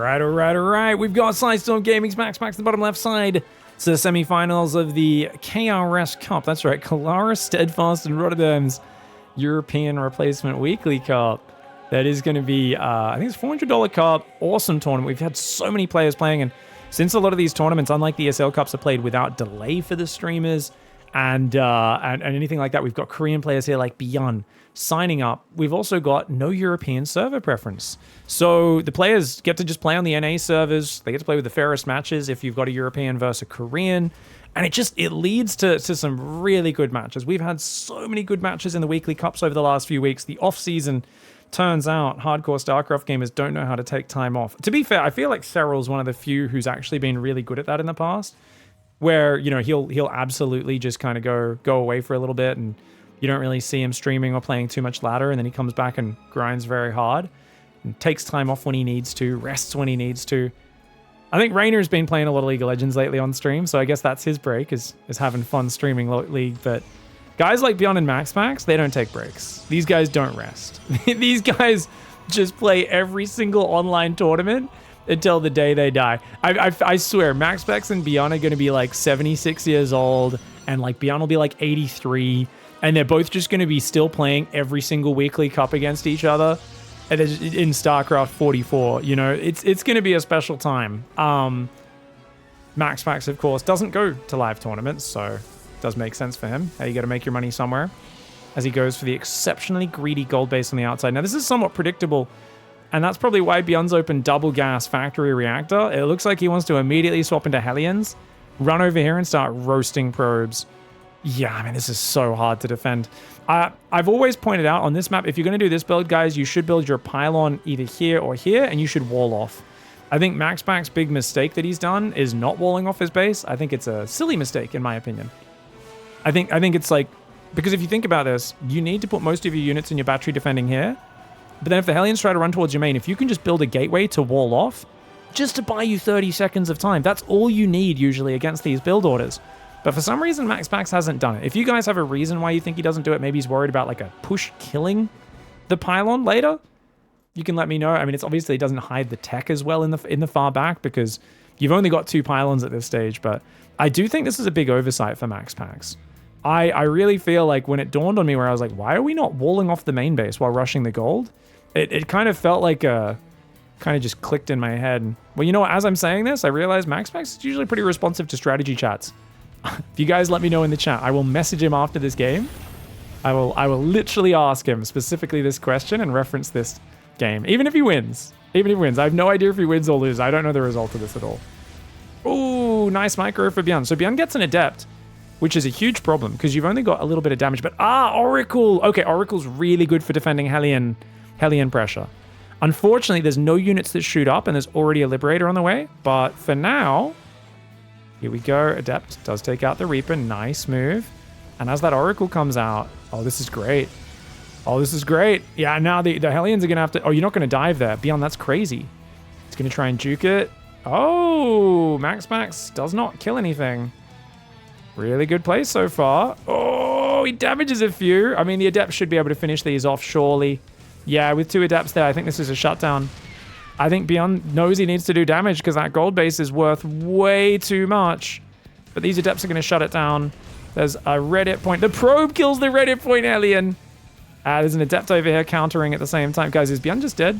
All right. We've got Sidestorm Gaming's MAXPAX in the bottom left side. It's the semi-finals of the KRS Cup. That's right, Kalaris, Steadfast, and Rotterdam's European Replacement Weekly Cup. That is going to be, I think it's $400 cup. Awesome tournament. We've had so many players playing, and since a lot of these tournaments, unlike the ESL Cups, are played without delay for the streamers and anything like that, we've got Korean players here like BYUN signing up. We've also got no European server preference. So the players get to just play on the NA servers. They get to play with the fairest matches if you've got a European versus a Korean. And it leads to some really good matches. We've had so many good matches in the weekly cups over the last few weeks. The off-season, turns out, hardcore StarCraft gamers don't know how to take time off. To be fair, I feel like Cyril's one of the few who's actually been really good at that in the past, where, you know, he'll absolutely just kind of go away for a little bit, and you don't really see him streaming or playing too much ladder, and then he comes back and grinds very hard and takes time off when he needs to, rests when he needs to. I think Rainer's been playing a lot of League of Legends lately on stream, so I guess that's his break, is having fun streaming League. But guys like BYUN and MAXPAX, they don't take breaks. These guys don't rest. These guys just play every single online tournament until the day they die. I swear, MAXPAX and BYUN are going to be like 76 years old, and like BYUN will be like 83, and they're both just going to be still playing every single weekly cup against each other in StarCraft 44. You know, it's going to be a special time. MAXPAX, of course, doesn't go to live tournaments, so it does make sense for him. Hey, you got to make your money somewhere, as he goes for the exceptionally greedy gold base on the outside. Now, this is somewhat predictable, and that's probably why BYUN's open double gas factory reactor. It looks like he wants to immediately swap into Hellions, run over here and start roasting probes. Yeah, I mean, this is so hard to defend. I've always pointed out on this map, if you're going to do this build, guys, you should build your pylon either here or here, and you should wall off. I think MAXPAX's big mistake that he's done is not walling off his base. I think it's a silly mistake, in my opinion. I think it's like, because if you think about this, you need to put most of your units in your battery defending here, but then if the Hellions try to run towards your main, if you can just build a gateway to wall off, just to buy you 30 seconds of time, that's all you need usually against these build orders. But for some reason, MAXPAX hasn't done it. If you guys have a reason why you think he doesn't do it, maybe he's worried about like a push killing the pylon later, you can let me know. I mean, it's obviously, it doesn't hide the tech as well in the far back, because you've only got 2 pylons at this stage. But I do think this is a big oversight for MAXPAX. I really feel like when it dawned on me, where I was like, why are we not walling off the main base while rushing the gold? It kind of felt like kind of just clicked in my head. Well, you know what? As I'm saying this, I realize MAXPAX is usually pretty responsive to strategy chats. If you guys let me know in the chat, I will message him after this game. I will literally ask him specifically this question and reference this game. Even if he wins. I have no idea if he wins or loses. I don't know the result of this at all. Ooh, nice micro for BYUN. So BYUN gets an Adept, which is a huge problem because you've only got a little bit of damage. But Oracle. Okay, Oracle's really good for defending Hellion pressure. Unfortunately, there's no units that shoot up, and there's already a Liberator on the way. But for now, here we go. Adept does take out the Reaper. Nice move. And as that Oracle comes out, oh, this is great. Yeah, now the Hellions are going to have to... Oh, you're not going to dive there. BYUN, that's crazy. He's going to try and juke it. Oh, MAXPAX does not kill anything. Really good play so far. Oh, he damages a few. I mean, the Adept should be able to finish these off, surely. Yeah, with 2 Adepts there, I think this is a shutdown. I think BYUN knows he needs to do damage because that gold base is worth way too much. But these Adepts are going to shut it down. There's a red hit point. The probe kills the red hit point alien. There's an Adept over here countering at the same time. Guys, is BYUN just dead?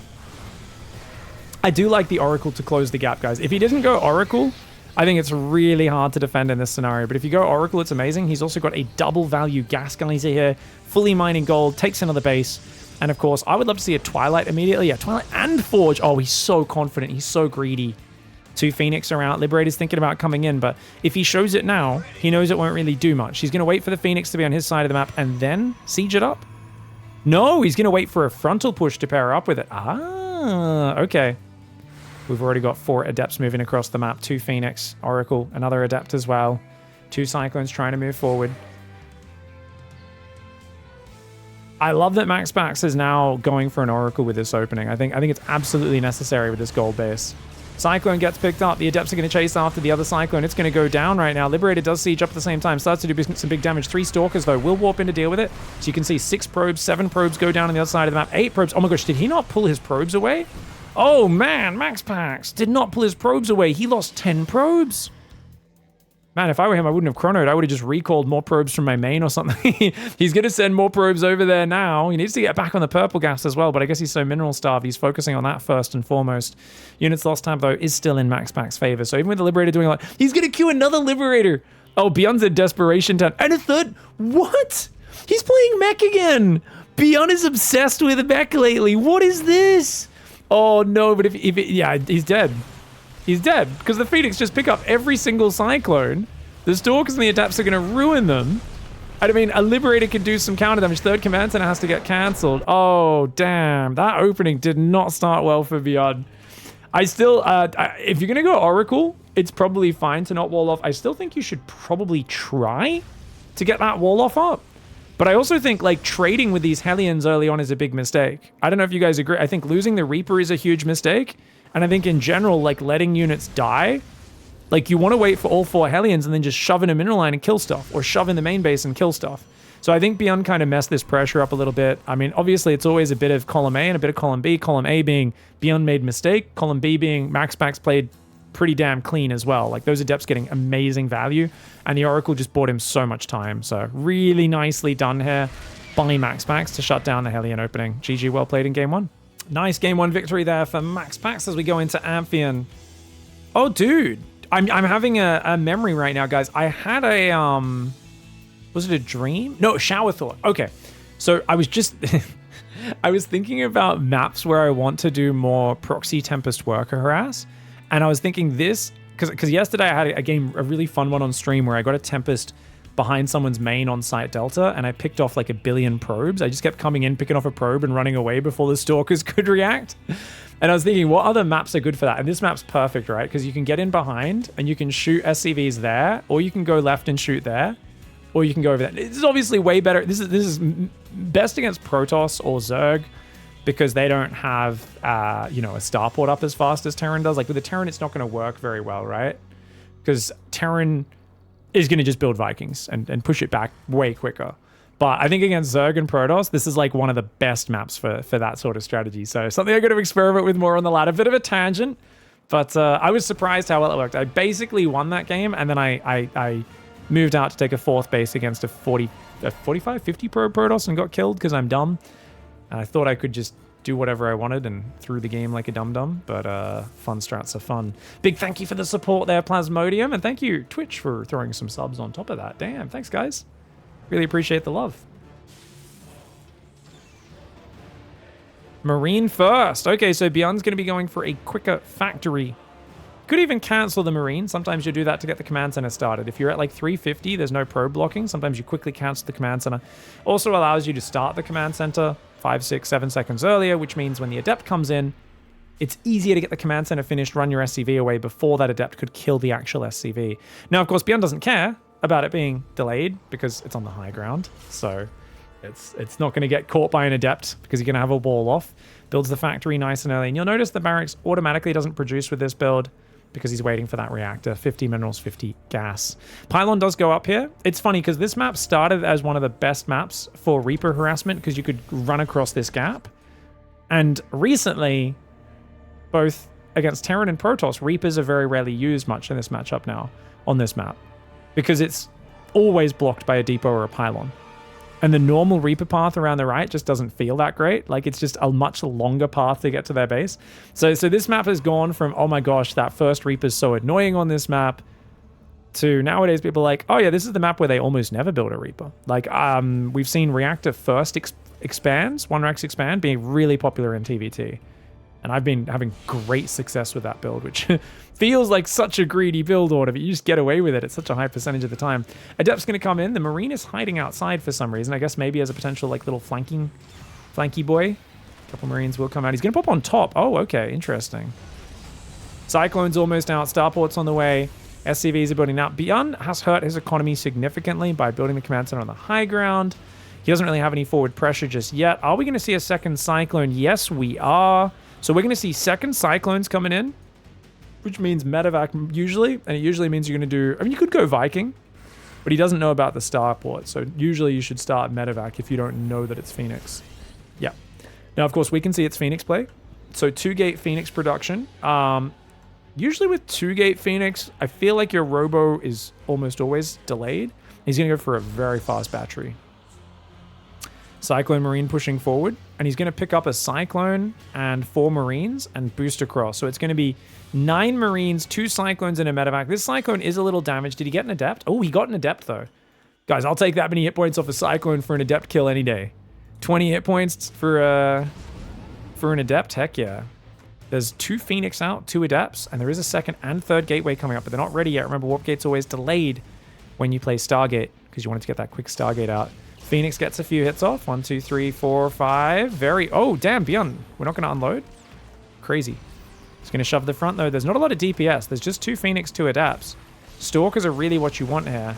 I do like the Oracle to close the gap, guys. If he didn't go Oracle, I think it's really hard to defend in this scenario. But if you go Oracle, it's amazing. He's also got a double value gas geyser here. Fully mining gold. Takes another base. And of course, I would love to see a Twilight immediately. Yeah, Twilight and Forge. Oh, he's so confident. He's so greedy. 2 Phoenix around. Liberator's thinking about coming in, but if he shows it now, he knows it won't really do much. He's going to wait for the Phoenix to be on his side of the map and then siege it up. No, he's going to wait for a frontal push to pair up with it. Okay. We've already got 4 Adepts moving across the map. 2 Phoenix, Oracle, another Adept as well. 2 Cyclones trying to move forward. I love that MAXPAX is now going for an Oracle with this opening. I think it's absolutely necessary with this gold base. Cyclone gets picked up. The Adepts are going to chase after the other Cyclone. It's going to go down right now. Liberator does siege up at the same time. Starts to do some big damage. 3 Stalkers, though, will warp in to deal with it. So you can see 6 probes, 7 probes go down on the other side of the map. 8 probes. Oh my gosh, did he not pull his probes away? Oh man, MAXPAX did not pull his probes away. He lost 10 probes. Man, if I were him, I wouldn't have chronoed. I would have just recalled more probes from my main or something. He's going to send more probes over there now. He needs to get back on the purple gas as well, but I guess he's so mineral starved, he's focusing on that first and foremost. Units lost time, though, is still in MAXPAX's favor. So even with the Liberator doing a lot, he's going to queue another Liberator. Oh, BYUN's a desperation turn. And a third. What? He's playing mech again. BYUN is obsessed with mech lately. What is this? Oh, no, but yeah, he's dead. He's dead, because the Phoenix just pick up every single Cyclone. The Stalkers and the Adepts are going to ruin them. I mean, a Liberator can do some counter damage. Third command center has to get cancelled. Oh, damn. That opening did not start well for BYUN. I still, if you're going to go Oracle, it's probably fine to not wall off. I still think you should probably try to get that wall off up. But I also think, like, trading with these Hellions early on is a big mistake. I don't know if you guys agree. I think losing the Reaper is a huge mistake. And I think in general, like, letting units die, like, you want to wait for all 4 Hellions and then just shove in a mineral line and kill stuff, or shove in the main base and kill stuff. So I think BYUN kind of messed this pressure up a little bit. I mean, obviously, it's always a bit of column A and a bit of column B. Column A being BYUN made mistake. Column B being MAXPAX played pretty damn clean as well. Like, those Adepts getting amazing value, and the Oracle just bought him so much time. So really nicely done here by MAXPAX to shut down the Hellion opening. GG, well played in game 1. Nice game 1 victory there for MAXPAX as we go into Amphion. Oh, dude. I'm having a memory right now, guys. I had a, was it a dream? No, shower thought. Okay. So I was just, I was thinking about maps where I want to do more proxy Tempest worker harass. And I was thinking this, because yesterday I had a really fun one on stream where I got a Tempest behind someone's main on site Delta, and I picked off like 1 billion probes. I just kept coming in, picking off a probe and running away before the Stalkers could react. And I was thinking, what other maps are good for that? And this map's perfect, right? Because you can get in behind and you can shoot SCVs there, or you can go left and shoot there, or you can go over there. This is obviously way better. This is best against Protoss or Zerg, because they don't have, you know, a starport up as fast as Terran does. Like with the Terran, it's not going to work very well, right? Because Terran is going to just build Vikings and push it back way quicker. But I think against Zerg and Protoss, this is like one of the best maps for that sort of strategy. So something I'm going to experiment with more on the ladder. Bit of a tangent, but I was surprised how well it worked. I basically won that game, and then I moved out to take a 4th base against a 45, 50 pro Protoss and got killed because I'm dumb. And I thought I could just do whatever I wanted and threw the game like a dum-dum, but fun strats are fun. Big thank you for the support there, Plasmodium, and thank you, Twitch, for throwing some subs on top of that. Damn, thanks, guys. Really appreciate the love. Marine first. Okay, so BYUN's going to be going for a quicker factory. Could even cancel the Marine. Sometimes you do that to get the command center started. If you're at like 350, there's no probe blocking. Sometimes you quickly cancel the command center. Also allows you to start the command center 5, 6, 7 seconds earlier, which means when the Adept comes in, it's easier to get the command center finished, run your SCV away before that Adept could kill the actual SCV. Now, of course, BYUN doesn't care about it being delayed because it's on the high ground. So it's not going to get caught by an Adept because you're going to have a wall off. Builds the factory nice and early. And you'll notice the barracks automatically doesn't produce with this build because he's waiting for that reactor. 50 minerals, 50 gas. Pylon does go up here. It's funny because this map started as one of the best maps for Reaper harassment because you could run across this gap. And recently, both against Terran and Protoss, Reapers are very rarely used much in this matchup now on this map because it's always blocked by a depot or a pylon. And the normal Reaper path around the right just doesn't feel that great. Like, it's just a much longer path to get to their base. So this map has gone from, oh my gosh, that first Reaper's so annoying on this map, to nowadays people are like, oh yeah, this is the map where they almost never build a Reaper. Like, we've seen Reactor first expands, 1-Rex expand, being really popular in TvT. And I've been having great success with that build, which feels like such a greedy build order, but you just get away with it at such a high percentage of the time. Adept's going to come in. The Marine is hiding outside for some reason. I guess maybe as a potential like little flanky boy. A couple Marines will come out. He's going to pop on top. Oh, okay. Interesting. Cyclone's almost out. Starport's on the way. SCVs are building out. BYUN has hurt his economy significantly by building the command center on the high ground. He doesn't really have any forward pressure just yet. Are we going to see a second Cyclone? Yes, we are. So we're going to see second Cyclones coming in, which means medevac usually, and it usually means you're going to do, I mean, you could go Viking, but he doesn't know about the starport, so usually you should start medevac if you don't know that it's Phoenix. Yeah. Now, of course, we can see it's Phoenix play. So 2-gate Phoenix production. Usually with 2-gate Phoenix, I feel like your Robo is almost always delayed. He's going to go for a very fast battery. Cyclone Marine pushing forward, and he's going to pick up a Cyclone and 4 Marines and boost across. So it's going to be 9 Marines, 2 Cyclones, and a Medevac. This Cyclone is a little damaged. Did he get an Adept? Oh, he got an Adept, though. Guys, I'll take that many hit points off a Cyclone for an Adept kill any day. 20 hit points for an Adept? Heck yeah. There's 2 Phoenix out, 2 Adepts, and there is a 2nd and 3rd Gateway coming up, but they're not ready yet. Remember, Warp Gate's always delayed when you play Stargate, because you wanted to get that quick Stargate out. Phoenix gets a few hits off. 1, 2, 3, 4, 5. Very... Oh, damn, BYUN. We're not going to unload? Crazy. He's going to shove the front, though. There's not a lot of DPS. There's just 2 Phoenix, 2 Adapts. Stalkers are really what you want here.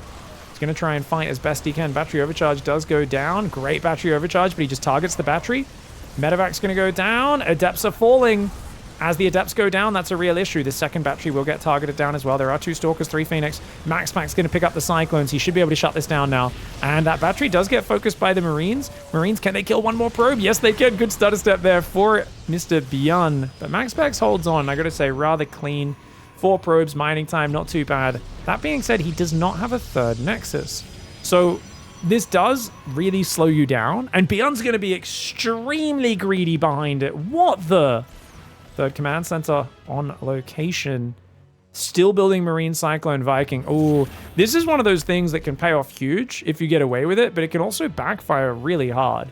He's going to try and fight as best he can. Battery overcharge does go down. Great battery overcharge, but he just targets the battery. Medevac's going to go down. Adepts are falling. As the Adepts go down, that's a real issue. The 2nd battery will get targeted down as well. There are 2 Stalkers, 3 Phoenix. MAXPAX going to pick up the Cyclones. He should be able to shut this down now. And that battery does get focused by the Marines. Marines, can they kill one more probe? Yes, they can. Good stutter step there for Mr. BYUN. But MAXPAX holds on. I got to say, rather clean. 4 probes, mining time, not too bad. That being said, he does not have a 3rd Nexus. So this does really slow you down. And BYUN's going to be extremely greedy behind it. What the... 3rd Command Center on location. Still building Marine, Cyclone, Viking. Oh, this is one of those things that can pay off huge if you get away with it, but it can also backfire really hard.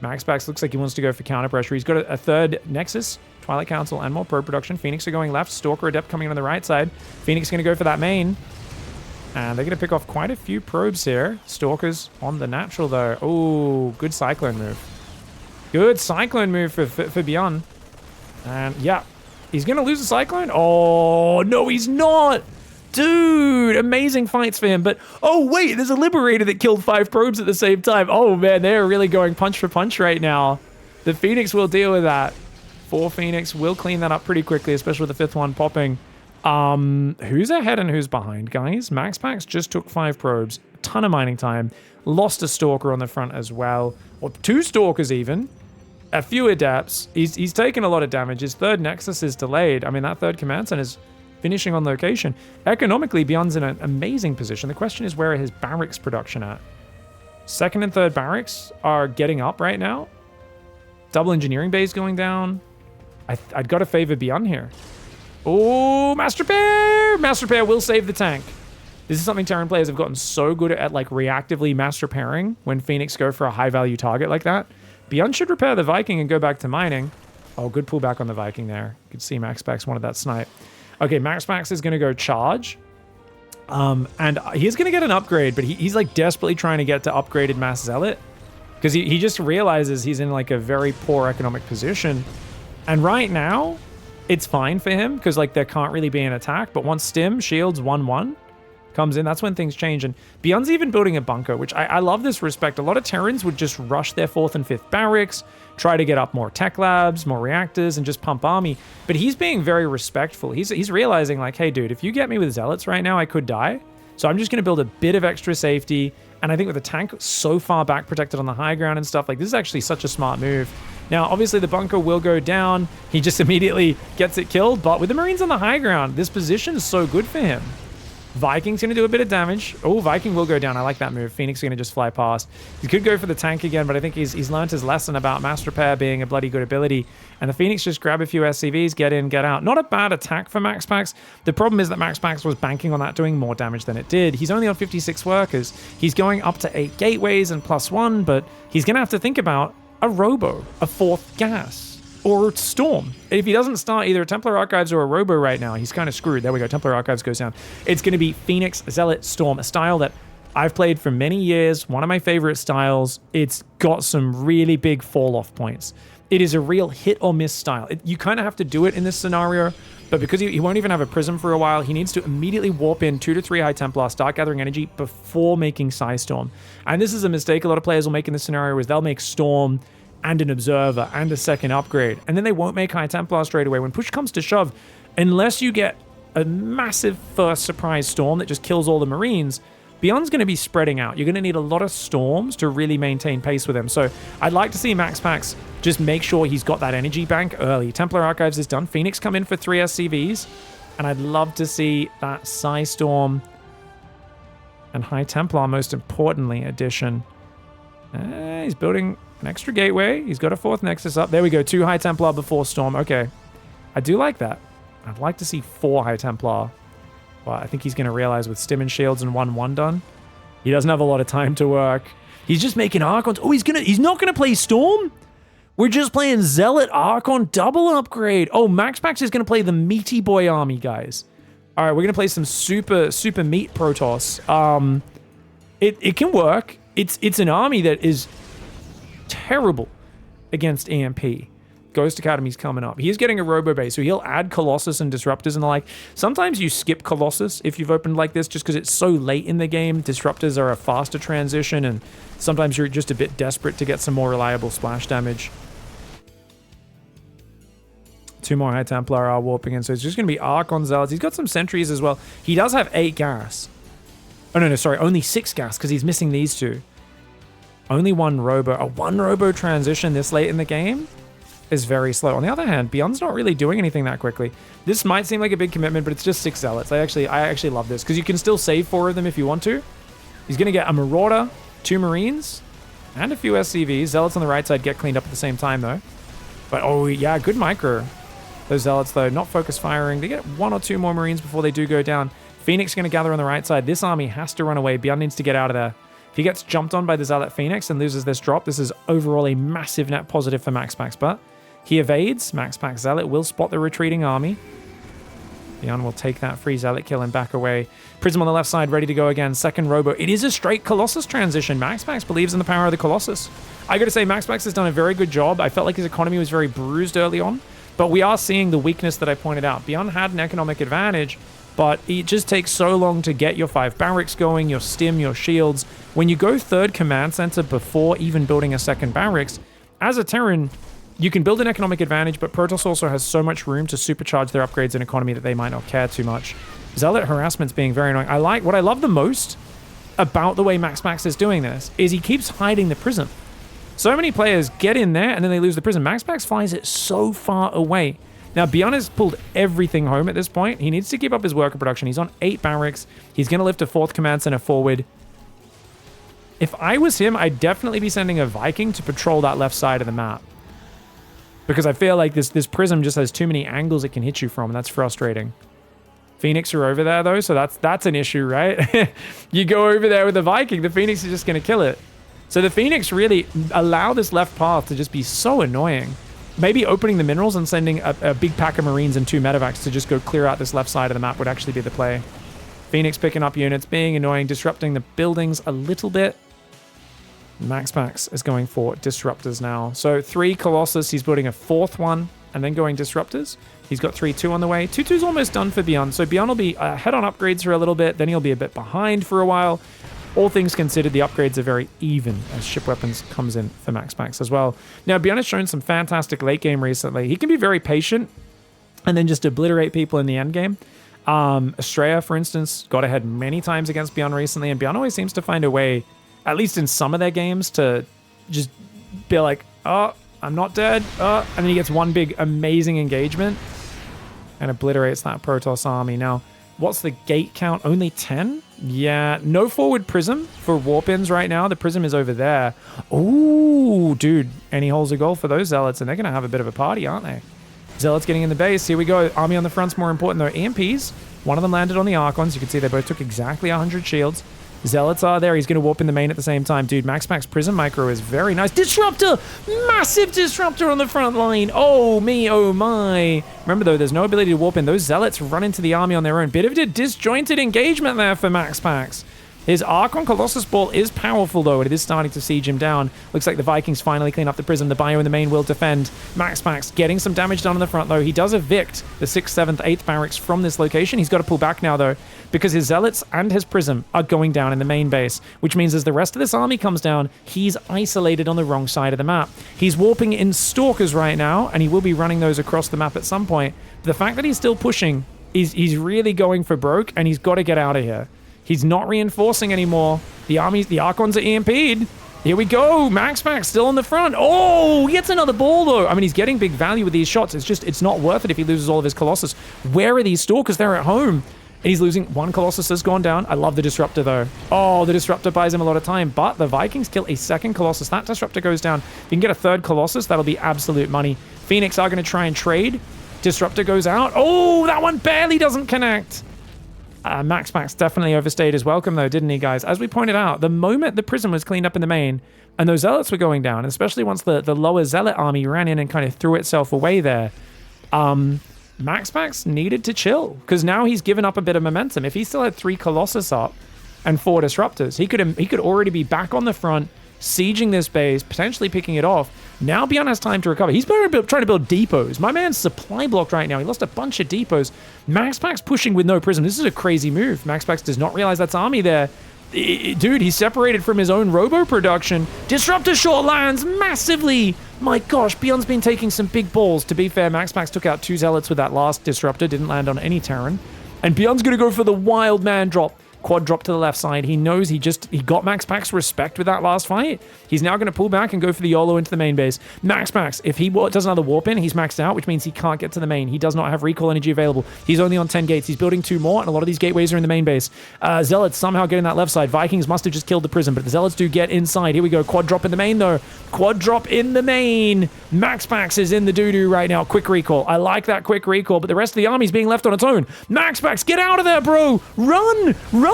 MAXPAX looks like he wants to go for counter pressure. He's got a 3rd Nexus, Twilight Council, and more probe production. Phoenix are going left. Stalker Adept coming on the right side. Phoenix going to go for that main. And they're going to pick off quite a few probes here. Stalkers on the natural, though. Oh, good Cyclone move. Good Cyclone move for BYUN. And yeah, he's going to lose a Cyclone. Oh, no, he's not. Dude, amazing fights for him. But, oh, wait, there's a Liberator that killed 5 probes at the same time. Oh, man, they're really going punch for punch right now. The Phoenix will deal with that. 4 Phoenix will clean that up pretty quickly, especially with the 5th one popping. Who's ahead and who's behind, guys? MAXPAX just took 5 probes. A ton of mining time. Lost a Stalker on the front as well. Or 2 Stalkers even. A few Adapts. He's taken a lot of damage. His 3rd Nexus is delayed. I mean, that 3rd Command Center is finishing on location. Economically, BYUN's in an amazing position. The question is, where are his barracks production at? 2nd and 3rd barracks are getting up right now. Double engineering base going down. I'd got to favor BYUN here. Oh, Master Pair! Master Pair will save the tank. This is something Terran players have gotten so good at, like, reactively Master Pairing when Phoenix go for a high-value target like that. BYUN should repair the Viking and go back to mining. Oh, good pullback on the Viking there. You can see MAXPAX wanted that snipe. Okay, MAXPAX is going to go charge. And he's going to get an upgrade, but he's like desperately trying to get to upgraded Mass Zealot. Because he just realizes he's in like a very poor economic position. And right now, it's fine for him because like there can't really be an attack. But once Stim, Shields, 1-1 comes in, that's when things change. And BYUN's even building a bunker, which I love this respect. A lot of Terrans would just rush their 4th and 5th barracks, try to get up more tech labs, more reactors, and just pump army. But he's being very respectful. He's realizing like, hey, dude, if you get me with Zealots right now, I could die. So I'm just going to build a bit of extra safety. And I think with the tank so far back protected on the high ground and stuff, like this is actually such a smart move. Now, obviously the bunker will go down. He just immediately gets it killed. But with the Marines on the high ground, this position is so good for him. Viking's going to do a bit of damage. Oh, Viking will go down. I like that move. Phoenix is going to just fly past. He could go for the tank again, but I think he's learned his lesson about Mass Repair being a bloody good ability. And the Phoenix just grab a few SCVs, get in, get out. Not a bad attack for MAXPAX. The problem is that MAXPAX was banking on that doing more damage than it did. He's only on 56 workers. He's going up to 8 gateways and +1, but he's going to have to think about a Robo, a 4th gas, or a Storm. If he doesn't start either a Templar Archives or a Robo right now, he's kind of screwed. There we go. Templar Archives goes down. It's going to be Phoenix, Zealot, Storm, a style that I've played for many years. One of my favorite styles. It's got some really big fall-off points. It is a real hit or miss style. You kind of have to do it in this scenario, but because he won't even have a Prism for a while, he needs to immediately warp in 2 to 3 High Templar, start gathering energy before making Psystorm. And this is a mistake a lot of players will make in this scenario, is they'll make Storm and an Observer and a 2nd upgrade, and then they won't make High Templar straight away. When push comes to shove, unless you get a massive first surprise Storm that just kills all the Marines, BYUN's going to be spreading out. You're going to need a lot of storms to really maintain pace with him. So I'd like to see MAXPAX just make sure he's got that energy bank early. Templar Archives is done. Phoenix come in for 3 SCVs. And I'd love to see that Psy Storm and High Templar, most importantly, addition. He's building an extra gateway. He's got a 4th Nexus up. There we go. 2 High Templar before Storm. Okay. I do like that. I'd like to see 4 High Templar. But I think he's going to realize with Stim and Shields and 1-1 done, he doesn't have a lot of time to work. He's just making Archons. Oh, he's not going to play Storm? We're just playing Zealot Archon double upgrade. Oh, MAXPAX is going to play the Meaty Boy army, guys. All right, we're going to play some super meat Protoss. It can work. It's an army that is terrible against EMP. Ghost Academy's coming up. He's getting a Robo base, so he'll add Colossus and Disruptors and the like. Sometimes you skip Colossus if you've opened like this just because it's so late in the game. Disruptors are a faster transition, and sometimes you're just a bit desperate to get some more reliable splash damage. 2 more High Templar are warping in, so it's just going to be Archon Zealots. He's got some sentries as well. He does have 8 gas. Oh, no, sorry. Only 6 gas because he's missing these 2. Only 1 Robo. A 1 Robo transition this late in the game is very slow. On the other hand, BYUN's not really doing anything that quickly. This might seem like a big commitment, but it's just 6 Zealots. I actually love this because you can still save 4 of them if you want to. He's going to get a Marauder, 2 Marines, and a few SCVs. Zealots on the right side get cleaned up at the same time, though. But, oh, yeah, good micro. Those Zealots, though, not focus firing. They get 1 or 2 more Marines before they do go down. Phoenix going to gather on the right side. This army has to run away. BYUN needs to get out of there. If he gets jumped on by the Zealot Phoenix and loses this drop, this is overall a massive net positive for MAXPAX, but he evades. MAXPAX Zealot will spot the retreating army. BYUN will take that free Zealot kill and back away. Prism on the left side, ready to go again. Second Robo. It is a straight Colossus transition. MAXPAX believes in the power of the Colossus. I got to say, MAXPAX has done a very good job. I felt like his economy was very bruised early on, but we are seeing the weakness that I pointed out. BYUN had an economic advantage, but it just takes so long to get your 5 barracks going, your stim, your shields. When you go 3rd command center before even building a 2nd barracks, as a Terran, you can build an economic advantage, but Protoss also has so much room to supercharge their upgrades and economy that they might not care too much. Zealot harassment's being very annoying. What I love the most about the way MAXPAX is doing this is he keeps hiding the prism. So many players get in there and then they lose the prism. MAXPAX flies it so far away. Now, BYUN has pulled everything home at this point. He needs to keep up his worker production. He's on 8 barracks. He's going to lift a 4th command center forward. If I was him, I'd definitely be sending a Viking to patrol that left side of the map. Because I feel like this prism just has too many angles it can hit you from, and that's frustrating. Phoenix are over there, though, so that's an issue, right? You go over there with the Viking, the Phoenix is just going to kill it. So the Phoenix really allow this left path to just be so annoying. Maybe opening the minerals and sending a big pack of Marines and 2 medevacs to just go clear out this left side of the map would actually be the play. Phoenix picking up units, being annoying, disrupting the buildings a little bit. MAXPAX is going for Disruptors now. So 3 Colossus, he's building a 4th one, and then going Disruptors. He's got 3-2 on the way. 2-2's almost done for BYUN. So BYUN will be ahead on upgrades for a little bit, then he'll be a bit behind for a while. All things considered, the upgrades are very even as ship weapons comes in for MAXPAX as well. Now, BYUN has shown some fantastic late game recently. He can be very patient and then just obliterate people in the end game. Estrella, for instance, got ahead many times against BYUN recently, and BYUN always seems to find a way, at least in some of their games, to just be like, oh, I'm not dead. And then he gets one big amazing engagement and obliterates that Protoss army. Now, what's the gate count? Only 10? Yeah, no forward prism for warp-ins right now. The prism is over there. Ooh, dude, any holes of gold for those Zealots, and they're going to have a bit of a party, aren't they? Zealots getting in the base. Here we go. Army on the front's more important, though. EMPs, one of them landed on the Archons. You can see they both took exactly 100 shields. Zealots are there. He's going to warp in the main at the same time. Dude, MAXPAX Prism Micro is very nice. Disruptor! Massive Disruptor on the front line. Oh, me, oh, my. Remember, though, there's no ability to warp in. Those Zealots run into the army on their own. Bit of a disjointed engagement there for MAXPAX. His Archon Colossus Ball is powerful, though, and it is starting to siege him down. Looks like the Vikings finally clean up the prism. The Bio in the main will defend. MAXPAX getting some damage done on the front, though. He does evict the 6th, 7th, 8th barracks from this location. He's got to pull back now, though, because his Zealots and his prism are going down in the main base, which means as the rest of this army comes down, he's isolated on the wrong side of the map. He's warping in Stalkers right now, and he will be running those across the map at some point. But the fact that he's still pushing, he's really going for broke, and he's got to get out of here. He's not reinforcing anymore. The Archons are EMP'd. Here we go. MAXPAX still on the front. Oh, he gets another ball, though. I mean, he's getting big value with these shots. It's not worth it if he loses all of his Colossus. Where are these Stalkers? They're at home. And he's losing. One Colossus has gone down. I love the Disruptor, though. Oh, the Disruptor buys him a lot of time. But the Vikings kill a second Colossus. That Disruptor goes down. If you can get a third Colossus, that'll be absolute money. Phoenix are going to try and trade. Disruptor goes out. Oh, that one barely doesn't connect. MAXPAX definitely overstayed his welcome, though, didn't he, guys? As we pointed out, the moment the prison was cleaned up in the main and those Zealots were going down, especially once the lower Zealot army ran in and kind of threw itself away there, MAXPAX needed to chill, because now he's given up a bit of momentum. If he still had 3 Colossus up and 4 Disruptors, he could already be back on the front, sieging this base, potentially picking it off. Now BYUN has time to recover. He's trying to build depots. My man's supply blocked right now. He lost a bunch of depots. MAXPAX pushing with no prism. This is a crazy move. MAXPAX does not realize that's army there. Dude, he's separated from his own robo production. Disruptor short lands massively. My gosh, BYUN's been taking some big balls. To be fair, MAXPAX took out 2 Zealots with that last Disruptor. Didn't land on any Terran. And BYUN's going to go for the wild man drop. Quad drop to the left side. He knows he got MAXPAX respect with that last fight. He's now going to pull back and go for the YOLO into the main base. MAXPAX, if he does another warp in, he's maxed out, which means he can't get to the main. He does not have recall energy available. He's only on 10 gates. He's building 2 more, and a lot of these gateways are in the main base. Zealots somehow getting that left side. Vikings must have just killed the prison, but the Zealots do get inside. Here we go. Quad drop in the main, though. Quad drop in the main. MAXPAX is in the doo-doo right now. Quick recall. I like that quick recall, but the rest of the army's being left on its own. MAXPAX, get out of there, bro! Run! Run!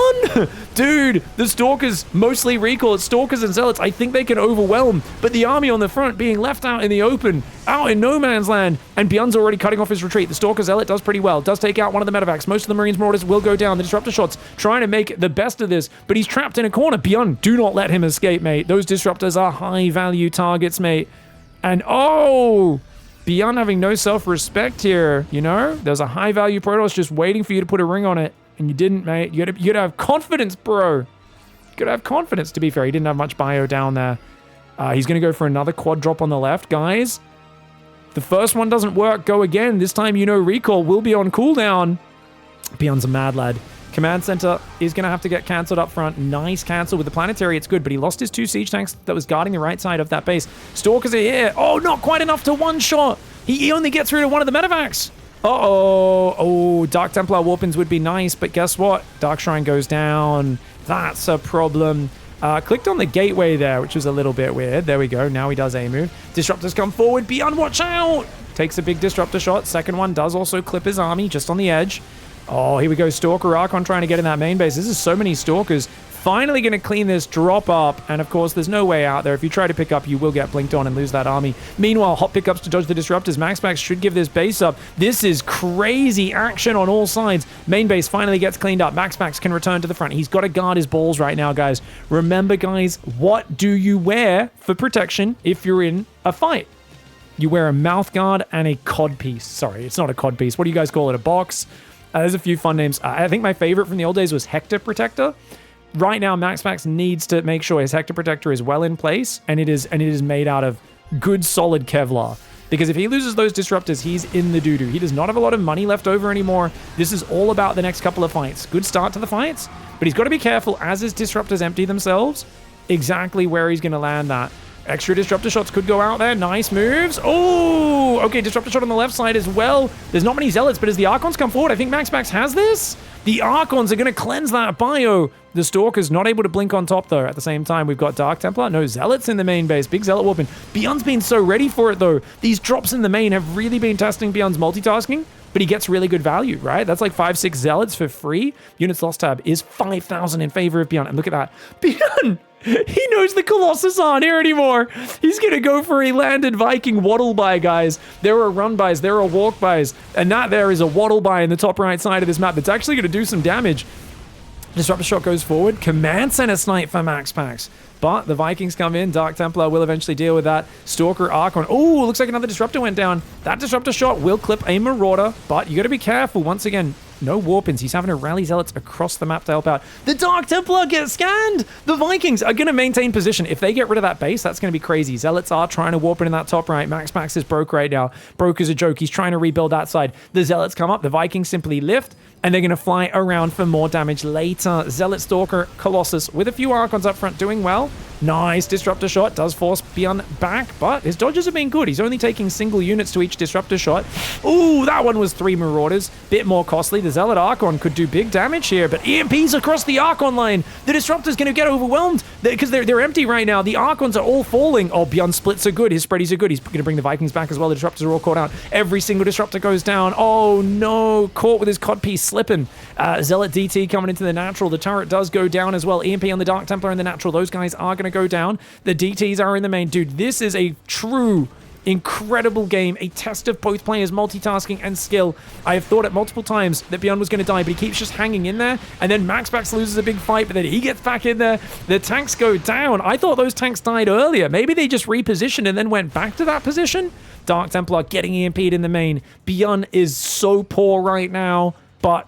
Dude, the Stalkers mostly recall. It's Stalkers and Zealots. I think they can overwhelm, but the army on the front being left out in the open, out in no man's land, and BYUN's already cutting off his retreat. The Stalker Zealot does pretty well. Does take out one of the medevacs. Most of the Marines Marauders will go down. The Disruptor shots trying to make the best of this, but he's trapped in a corner. BYUN, do not let him escape, mate. Those Disruptors are high-value targets, mate. And oh, BYUN having no self-respect here, you know? There's a high-value Protoss just waiting for you to put a ring on it. And you didn't, mate. You gotta have confidence, bro. You gotta have confidence, to be fair. He didn't have much bio down there. He's gonna go for another quad drop on the left. Guys, the first one doesn't work. Go again. This time, you know, recall will be on cooldown. BYUN's a mad lad. Command center is gonna have to get cancelled up front. Nice cancel with the planetary. It's good, but he lost his 2 siege tanks that was guarding the right side of that base. Stalkers are here. Oh, not quite enough to one-shot. He only gets through to one of the medevacs. Uh-oh. Oh, Dark Templar warpins would be nice, but guess what? Dark Shrine goes down. That's a problem. Clicked on the gateway there, which was a little bit weird. There we go. Now he does a move. Disruptors come forward. BYUN, watch out! Takes a big Disruptor shot. Second one does also clip his army just on the edge. Oh, here we go. Stalker Archon trying to get in that main base. This is so many Stalkers. Finally going to clean this drop up. And of course, there's no way out there. If you try to pick up, you will get blinked on and lose that army. Meanwhile, hot pickups to dodge the Disruptors. MAXPAX should give this base up. This is crazy action on all sides. Main base finally gets cleaned up. MAXPAX can return to the front. He's got to guard his balls right now, guys. Remember, guys, what do you wear for protection if you're in a fight? You wear a mouth guard and a cod piece. Sorry, it's not a cod piece. What do you guys call it? A box? There's a few fun names. I think my favorite from the old days was Hector Protector. Right now, MAXPAX needs to make sure his Hector Protector is well in place, and it is made out of good, solid Kevlar. Because if he loses those Disruptors, he's in the doo-doo. He does not have a lot of money left over anymore. This is all about the next couple of fights. Good start to the fights, but he's got to be careful as his Disruptors empty themselves, exactly where he's going to land that. Extra Disruptor shots could go out there. Nice moves. Oh, okay, Disruptor shot on the left side as well. There's not many Zealots, but as the Archons come forward, I think MAXPAX has this. The Archons are going to cleanse that bio. The Stalker's not able to blink on top, though. At the same time, we've got Dark Templar. No Zealots in the main base. Big Zealot warping. BYUN's been so ready for it, though. These drops in the main have really been testing BYUN's multitasking, but he gets really good value, right? That's like 5-6 Zealots for free. Units lost tab is 5,000 in favor of BYUN. And look at that. BYUN! He knows the Colossus aren't here anymore. He's going to go for a landed Viking waddle buy, guys. There are run buys, there are walk buys, and that there is a waddle buy in the top right side of this map that's actually going to do some damage. Disruptor shot goes forward. Command center snipe for MAXPAX. But the Vikings come in. Dark Templar will eventually deal with that. Stalker Archon. Oh, looks like another Disruptor went down. That Disruptor shot will clip a Marauder, but you got to be careful. Once again, no warpins. He's having to rally Zealots across the map to help out. The Dark Templar gets scanned. The Vikings are going to maintain position. If they get rid of that base, that's going to be crazy. Zealots are trying to warp in that top right. MAXPAX is broke right now. Broke is a joke. He's trying to rebuild that side. The Zealots come up. The Vikings simply lift. and they're going to fly around for more damage later. Zealot, Stalker, Colossus with a few Archons up front doing well. Nice Disruptor shot, does force BYUN back, but his dodges have been good. He's only taking single units to each Disruptor shot. Ooh, that one was 3 Marauders. Bit more costly. The Zealot Archon could do big damage here, but EMPs across the Archon line. The Disruptor's going to get overwhelmed because they're empty right now. The Archons are all falling. Oh, BYUN splits are good. His spreadies are good. He's going to bring the Vikings back as well. The Disruptors are all caught out. Every single Disruptor goes down. Oh, no. Caught with his codpiece slipping. Zealot DT coming into the natural. The turret does go down as well. EMP on the Dark Templar and the natural. Those guys are going to go down. The DTs are in the main. Dude, this is a true incredible game, a test of both players' multitasking and skill. I have thought it multiple times that BYUN was going to die, but he keeps just hanging in there, and then MAXPAX loses a big fight, but then he gets back in there. The tanks go down. I thought those tanks died earlier. Maybe they just repositioned and then went back to that position. Dark Templar getting EMP'd in the main. BYUN is so poor right now, but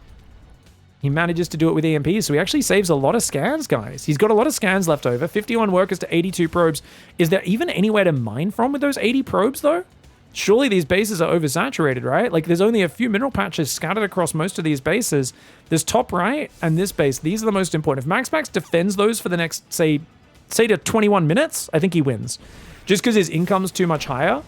he manages to do it with EMPs, so he actually saves a lot of scans, guys. He's got a lot of scans left over. 51 workers to 82 probes. Is there even anywhere to mine from with those 80 probes, though? Surely these bases are oversaturated, right? Like, there's only a few mineral patches scattered across most of these bases. This top right and this base, these are the most important. If MAXPAX defends those for the next, say to 21 minutes, I think he wins. Just because his income's too much higher.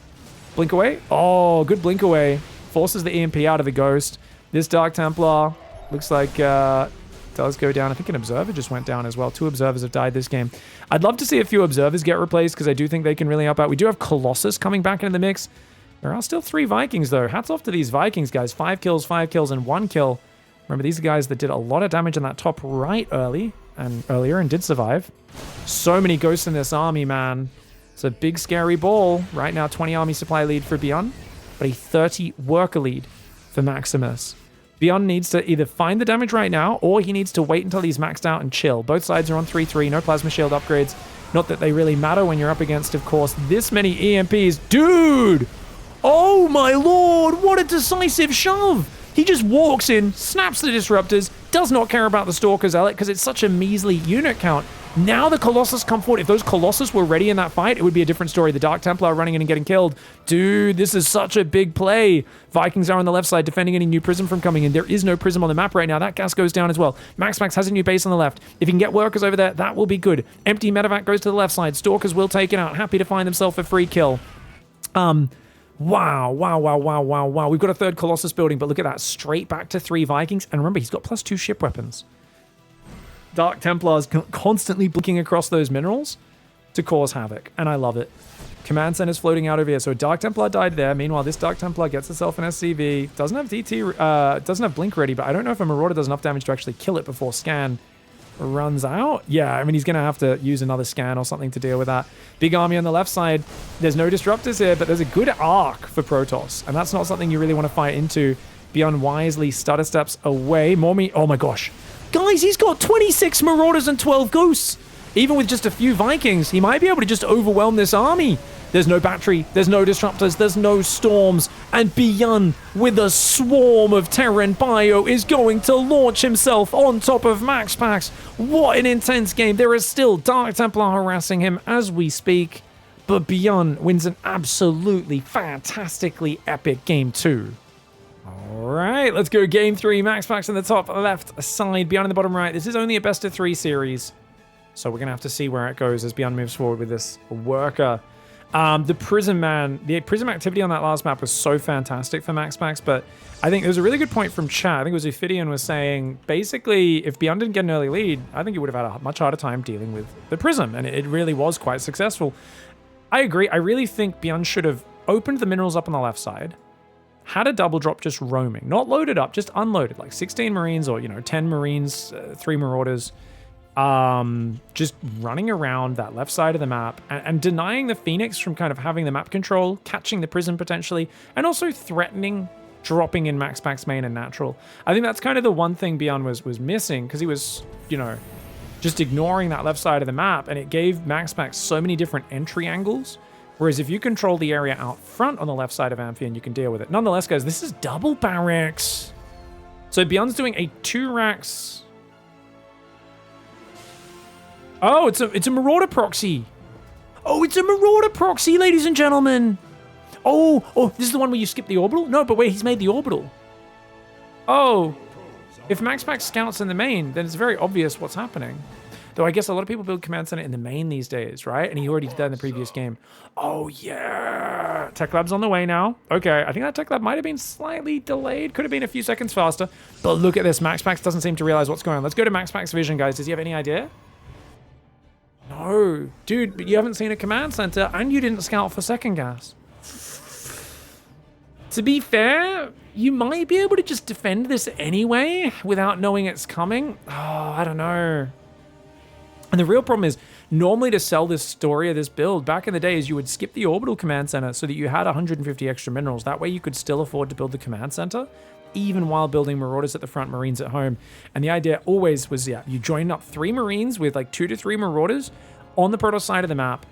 Blink away. Oh, good blink away. Forces the EMP out of the Ghost. This Dark Templar looks like does go down. I think an Observer just went down as well. 2 Observers have died this game. I'd love to see a few Observers get replaced because I do think they can really help out. We do have Colossus coming back into the mix. There are still 3 Vikings, though. Hats off to these Vikings, guys. 5 kills, and 1 kill. Remember, these are guys that did a lot of damage in that top right earlier and did survive. So many ghosts in this army, man. It's a big, scary ball. Right now, 20 army supply lead for BYUN, but a 30 worker lead for Maximus. BYUN needs to either find the damage right now, or he needs to wait until he's maxed out and chill. Both sides are on 3-3, no plasma shield upgrades. Not that they really matter when you're up against, of course, this many EMPs. Dude! Oh my lord, what a decisive shove! He just walks in, snaps the Disruptors, does not care about the Stalker Zealot because it's such a measly unit count. Now the Colossus come forward. If those Colossus were ready in that fight, it would be a different story. The Dark Templar running in and getting killed. Dude, this is such a big play. Vikings are on the left side defending any new Prism from coming in. There is no Prism on the map right now. That gas goes down as well. MAXPAX has a new base on the left. If he can get workers over there, that will be good. Empty Medevac goes to the left side. Stalkers will take it out. Happy to find themselves a free kill. Wow. We've got a 3rd Colossus building, but look at that. Straight back to 3 Vikings. And remember, he's got +2 ship weapons. Dark Templars constantly blinking across those minerals to cause havoc, and I love it. Command center's floating out over here, so a Dark Templar died there. Meanwhile, this Dark Templar gets itself an SCV. Doesn't have DT, doesn't have Blink ready, but I don't know if a Marauder does enough damage to actually kill it before Scan runs out. Yeah, I mean, he's going to have to use another Scan or something to deal with that. Big army on the left side. There's no Disruptors here, but there's a good arc for Protoss, and that's not something you really want to fight into. BYUN wisely stutter steps away. Oh my gosh. Guys, he's got 26 Marauders and 12 Ghosts. Even with just a few Vikings, he might be able to just overwhelm this army. There's no battery, there's no Disruptors, there's no Storms, and BYUN, with a swarm of Terran Bio, is going to launch himself on top of MAXPAX. What an intense game. There is still Dark Templar harassing him as we speak, but BYUN wins an absolutely fantastically epic game 2. All right, let's go game 3. MAXPAX in the top left side, BYUN in the bottom right. This is only a best of 3 series, so we're going to have to see where it goes as BYUN moves forward with this worker. The Prism activity on that last map was so fantastic for MAXPAX, but I think there was a really good point from chat. I think it was Ophidian was saying, basically, if BYUN didn't get an early lead, I think he would have had a much harder time dealing with the Prism, and it really was quite successful. I agree. I really think BYUN should have opened the minerals up on the left side, had a double drop just roaming, not loaded up, just unloaded, like 16 Marines or, 10 Marines, 3 Marauders, just running around that left side of the map and denying the Phoenix from kind of having the map control, catching the Prism potentially, and also threatening dropping in MAXPAX main and natural. I think that's kind of the one thing BYUN was missing, because he was, just ignoring that left side of the map, and it gave MAXPAX so many different entry angles. Whereas if you control the area out front on the left side of Amphion, you can deal with it. Nonetheless, guys, this is double barracks. So BYUN's doing a 2 racks. Oh, it's a Marauder proxy. Oh, it's a Marauder proxy, ladies and gentlemen. Oh, this is the one where you skip the orbital? No, but wait, he's made the orbital. Oh. If MAXPAX scouts in the main, then it's very obvious what's happening. Though I guess a lot of people build command center in the main these days, right? And he already did that in the previous game. Oh, yeah. Tech lab's on the way now. Okay, I think that tech lab might have been slightly delayed. Could have been a few seconds faster. But look at this. MAXPAX doesn't seem to realize what's going on. Let's go to MAXPAX vision, guys. Does he have any idea? No. Dude, but you haven't seen a command center and you didn't scout for second gas. To be fair, you might be able to just defend this anyway without knowing it's coming. Oh, I don't know. And the real problem is, normally to sell this story or this build, back in the days, you would skip the orbital command center so that you had 150 extra minerals. That way you could still afford to build the command center, even while building Marauders at the front, Marines at home. And the idea always was, yeah, you join up 3 Marines with like 2 to 3 Marauders on the Protoss side of the map,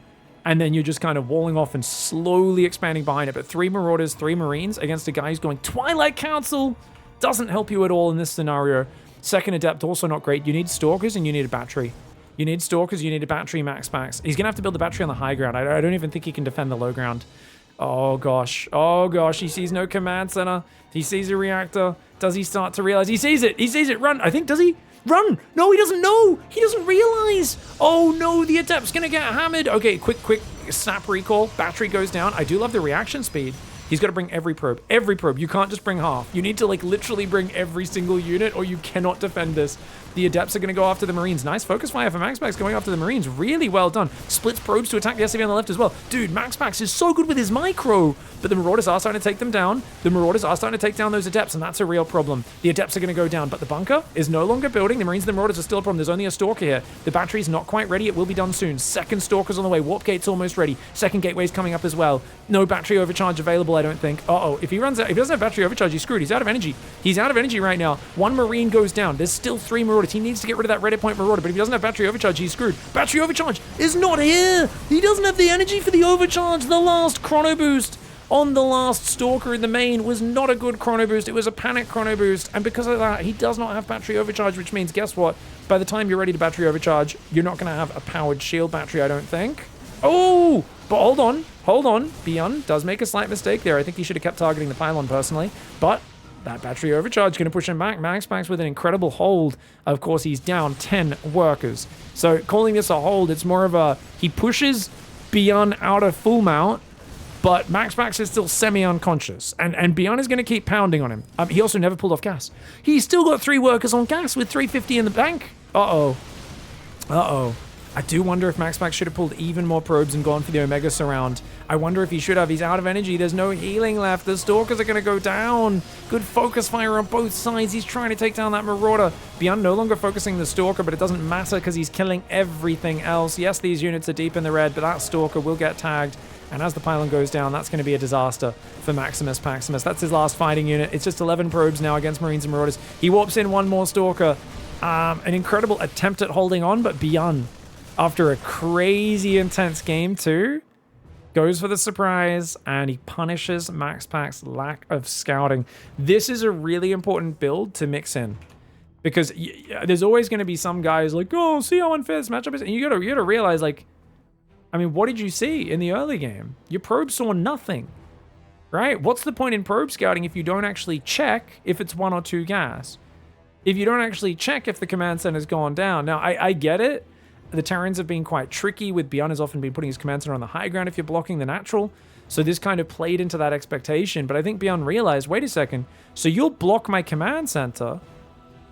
and then you're just kind of walling off and slowly expanding behind it. But 3 Marauders, 3 Marines against a guy who's going Twilight Council doesn't help you at all in this scenario. Second Adept, also not great. You need Stalkers and you need a battery. You need Stalkers, you need a battery, MAXPAX. He's going to have to build the battery on the high ground. I don't even think he can defend the low ground. Oh, gosh. Oh, gosh. He sees no command center. He sees a reactor. Does he start to realize? He sees it. He sees it. Run. I think, does he? Run. No, he doesn't know. He doesn't realize. Oh, no. The Adept's going to get hammered. Okay, quick snap recall. Battery goes down. I do love the reaction speed. He's got to bring every probe. Every probe. You can't just bring half. You need to, like, literally bring every single unit or you cannot defend this. The Adepts are going to go after the Marines. Nice focus fire for MAXPAX going after the Marines. Really well done. Splits probes to attack the SCV on the left as well. Dude, MAXPAX is so good with his micro. But the Marauders are starting to take them down. The Marauders are starting to take down those Adepts, and that's a real problem. The Adepts are going to go down, but the bunker is no longer building. The Marines and the Marauders are still a problem. There's only a Stalker here. The battery's not quite ready. It will be done soon. Second Stalker's on the way. Warp Gate's almost ready. Second Gateway's coming up as well. No battery overcharge available, I don't think. Uh-oh. If he runs out, if he doesn't have battery overcharge, he's screwed. He's out of energy. He's out of energy right now. 1 Marine goes down. There's still 3 Marauders. He needs to get rid of that Reddit Point Marauder, but if he doesn't have battery overcharge, he's screwed. Battery overcharge is not here. He doesn't have the energy for the overcharge. The last chrono boost on the last Stalker in the main was not a good chrono boost. It was a panic chrono boost, and because of that, he does not have battery overcharge, which means, guess what? By the time you're ready to battery overcharge, you're not going to have a powered shield battery, I don't think. Oh, but hold on. BYUN does make a slight mistake there. I think he should have kept targeting the pylon personally, but that battery overcharge is going to push him back. MAXPAX with an incredible hold. Of course, he's down 10 workers. So calling this a hold, it's more of a, he pushes BYUN out of full mount, but MAXPAX is still semi-unconscious. And BYUN is going to keep pounding on him. He also never pulled off gas. He's still got 3 workers on gas with 350 in the bank. Uh-oh. I do wonder if MAXPAX should have pulled even more probes and gone for the Omega Surround. I wonder if he should have. He's out of energy. There's no healing left. The Stalkers are going to go down. Good focus fire on both sides. He's trying to take down that Marauder. BYUN no longer focusing the Stalker, but it doesn't matter because he's killing everything else. Yes, these units are deep in the red, but that Stalker will get tagged. And as the pylon goes down, that's going to be a disaster for Maximus Paximus. That's his last fighting unit. It's just 11 probes now against Marines and Marauders. He warps in 1 more Stalker. An incredible attempt at holding on, but BYUN, after a crazy intense game too, goes for the surprise and he punishes MAXPAX's lack of scouting. This is a really important build to mix in because there's always going to be some guys like, oh, see how unfair this matchup is. And you gotta realize, like, I mean, what did you see in the early game? Your probe saw nothing, right? What's the point in probe scouting if you don't actually check if it's 1 or 2 gas? If you don't actually check if the command center's gone down. Now, I get it. The Terrans have been quite tricky with BYUN has often been putting his command center on the high ground if you're blocking the natural. So this kind of played into that expectation. But I think BYUN realized, wait a second, so you'll block my command center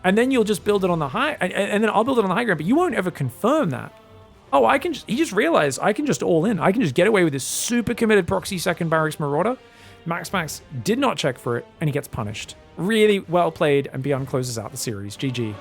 and then you'll just build it on the high, and then I'll build it on the high ground, but you won't ever confirm that. Oh, he just realized I can just all in. I can just get away with this super committed proxy second barracks Marauder. MAXPAX did not check for it and he gets punished. Really well played, and BYUN closes out the series. GG.